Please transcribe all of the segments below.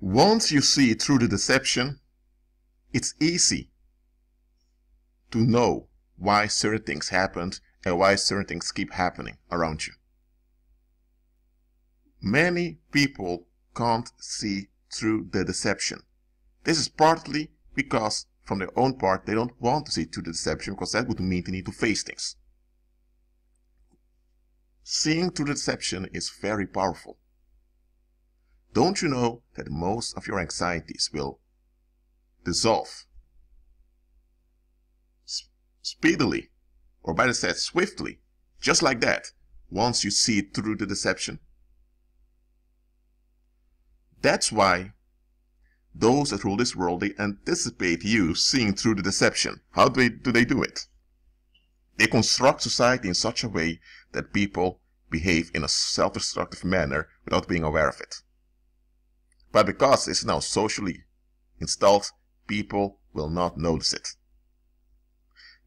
Once you see through the deception, it's easy to know why certain things happened and why certain things keep happening around you. Many people can't see through the deception. This is partly because from their own part they don't want to see through the deception, because that would mean they need to face things. Seeing through the deception is very powerful. Don't you know that most of your anxieties will dissolve speedily, or better said, swiftly, just like that, once you see through the deception? That's why those that rule this world, they anticipate you seeing through the deception. How do they do it? They construct society in such a way that people behave in a self-destructive manner without being aware of it. But because it's now socially installed, people will not notice it.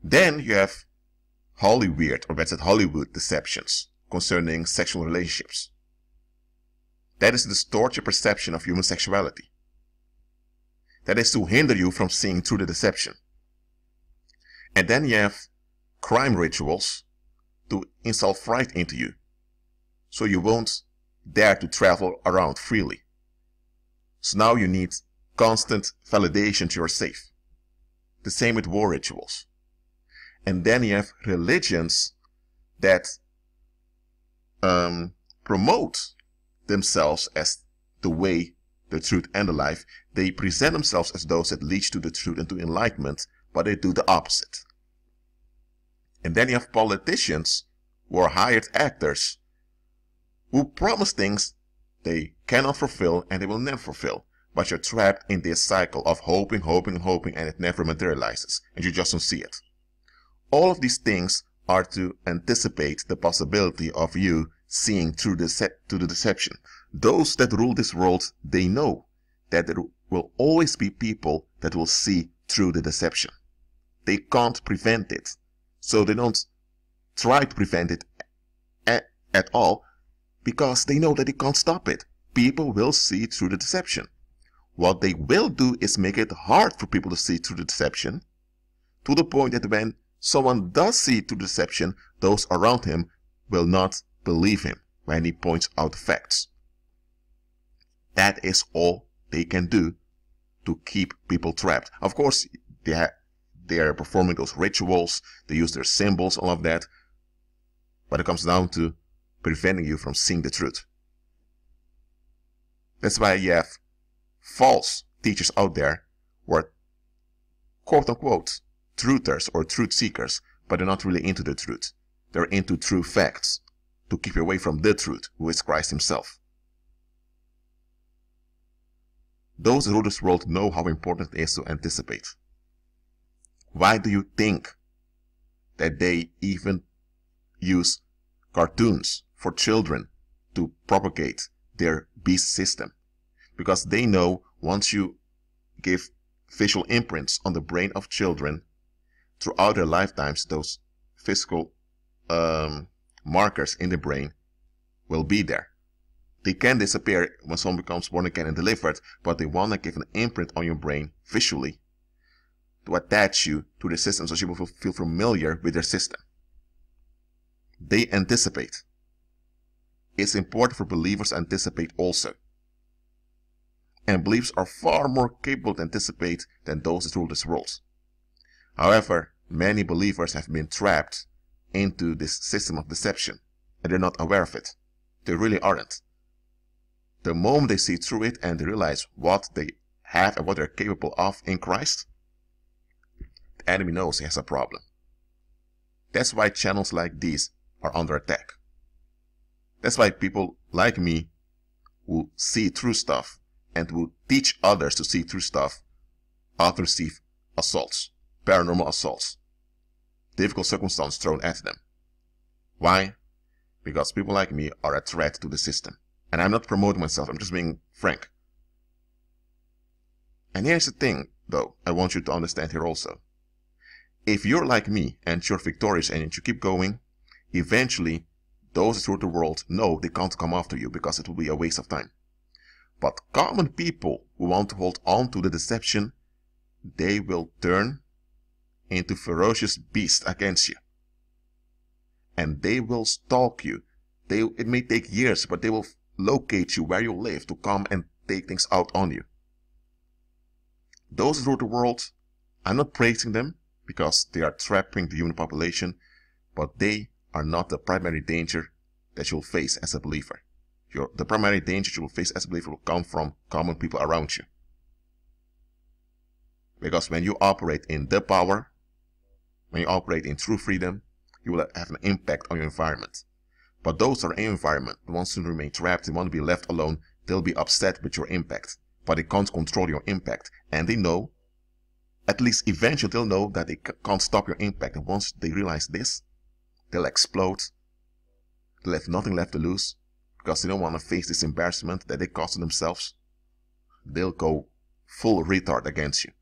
Then you have Hollywood, or better said, Hollywood deceptions concerning sexual relationships. That is to distort your perception of human sexuality. That is to hinder you from seeing through the deception. And then you have crime rituals to install fright into you, so you won't dare to travel around freely. So now you need constant validation to your safe. The same with war rituals. And then you have religions that promote themselves as the way, the truth, and the life. They present themselves as those that lead to the truth and to enlightenment, but they do the opposite. And then you have politicians who are hired actors who promise things they cannot fulfill and they will never fulfill. But you're trapped in this cycle of hoping, hoping, and hoping, and it never materializes, and you just don't see it. All of these things are to anticipate the possibility of you seeing through the deception. Those that rule this world, they know that there will always be people that will see through the deception. They can't prevent it, so they don't try to prevent it at all, because they know that they can't stop it. People will see through the deception. What they will do is make it hard for people to see through the deception, to the point that when someone does see through the deception, those around him will not believe him when he points out the facts. That is all they can do to keep people trapped. Of course, they are performing those rituals, they use their symbols, all of that, but it comes down to preventing you from seeing the truth. That's why you have false teachers out there who are quote-unquote truthers or truth seekers, but they're not really into the truth. They're into true facts to keep you away from the truth, who is Christ himself. Those who rule this world know how important it is to anticipate. Why do you think that they even use cartoons for children to propagate their beast system? Because they know once you give visual imprints on the brain of children, throughout their lifetimes, those physical markers in the brain will be there. They can disappear when someone becomes born again and delivered, but they want to give an imprint on your brain visually to attach you to the system so you will feel familiar with their system. They anticipate. It's important for believers to anticipate also. And believers are far more capable to anticipate than those that rule this world. However, many believers have been trapped into this system of deception, and they're not aware of it. They really aren't. The moment they see through it and they realize what they have and what they're capable of in Christ, the enemy knows he has a problem. That's why channels like these are under attack. That's why people like me who see through stuff and who teach others to see through stuff often receive assaults, paranormal assaults, difficult circumstances thrown at them. Why? Because people like me are a threat to the system. And I'm not promoting myself, I'm just being frank. And here's the thing, though, I want you to understand here also. If you're like me and you're victorious and you keep going, eventually those that rule the world know they can't come after you because it will be a waste of time. But common people who want to hold on to the deception, they will turn into ferocious beasts against you. And they will stalk you. It may take years, but they will locate you where you live to come and take things out on you. Those who rule the world, I'm not praising them because they are trapping the human population, but they are not the primary danger that you'll face as a believer. The primary danger you will face as a believer will come from common people around you. Because when you operate in the power, when you operate in true freedom, you will have an impact on your environment. But those that are in your environment, the ones who remain trapped, they want to be left alone, they'll be upset with your impact. But they can't control your impact. And they know, at least eventually they'll know that they can't stop your impact. And once they realize this, they'll explode. They'll have nothing left to lose because they don't want to face this embarrassment that they caused themselves. They'll go full retard against you.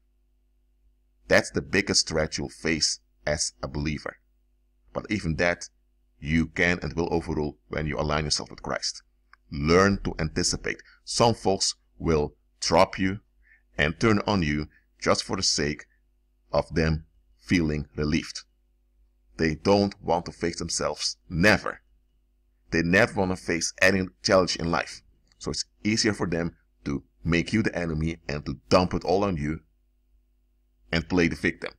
That's the biggest threat you'll face as a believer. But even that, you can and will overrule when you align yourself with Christ. Learn to anticipate. Some folks will drop you and turn on you just for the sake of them feeling relieved. They don't want to face themselves. Never. They never want to face any challenge in life. So it's easier for them to make you the enemy and to dump it all on you and play the victim.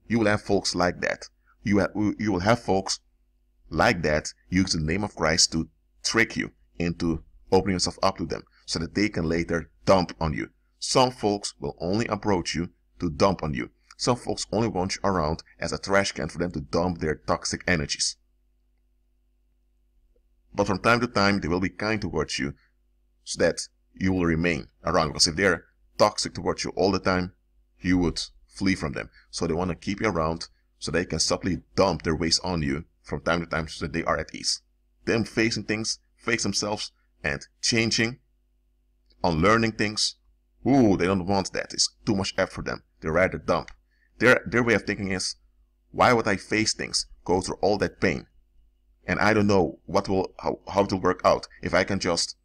You will have folks like that. You will have folks like that use the name of Christ to trick you into opening yourself up to them so that they can later dump on you. Some folks will only approach you to dump on you. Some folks only want you around as a trash can for them to dump their toxic energies. But from time to time, they will be kind towards you so that you will remain around. Because if they're toxic towards you all the time, you would flee from them. So they want to keep you around so they can subtly dump their ways on you from time to time so that they are at ease. Them facing things, face themselves, and changing, unlearning things. Ooh, they don't want that. It's too much effort for them. They rather dump. Their way of thinking is, why would I face things, go through all that pain? And I don't know how it will work out if I can just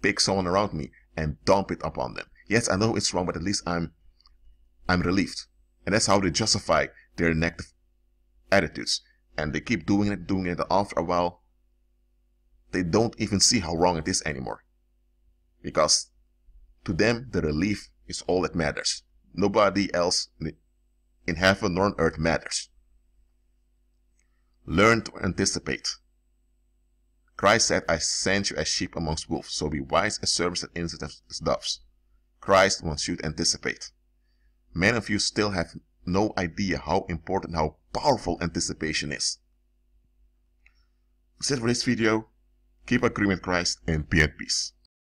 pick someone around me and dump it upon them. Yes, I know it's wrong, but at least I'm relieved. And that's how they justify their negative attitudes. And they keep doing it, and after a while, they don't even see how wrong it is anymore. Because to them, the relief is all that matters. Nobody else in heaven nor on earth matters. Learn to anticipate. Christ said, I sent you as sheep amongst wolves, so be wise as serpents and innocent as doves. Christ wants you to anticipate. Many of you still have no idea how important, how powerful anticipation is. That's it for this video. Keep agreeing with Christ and be at peace.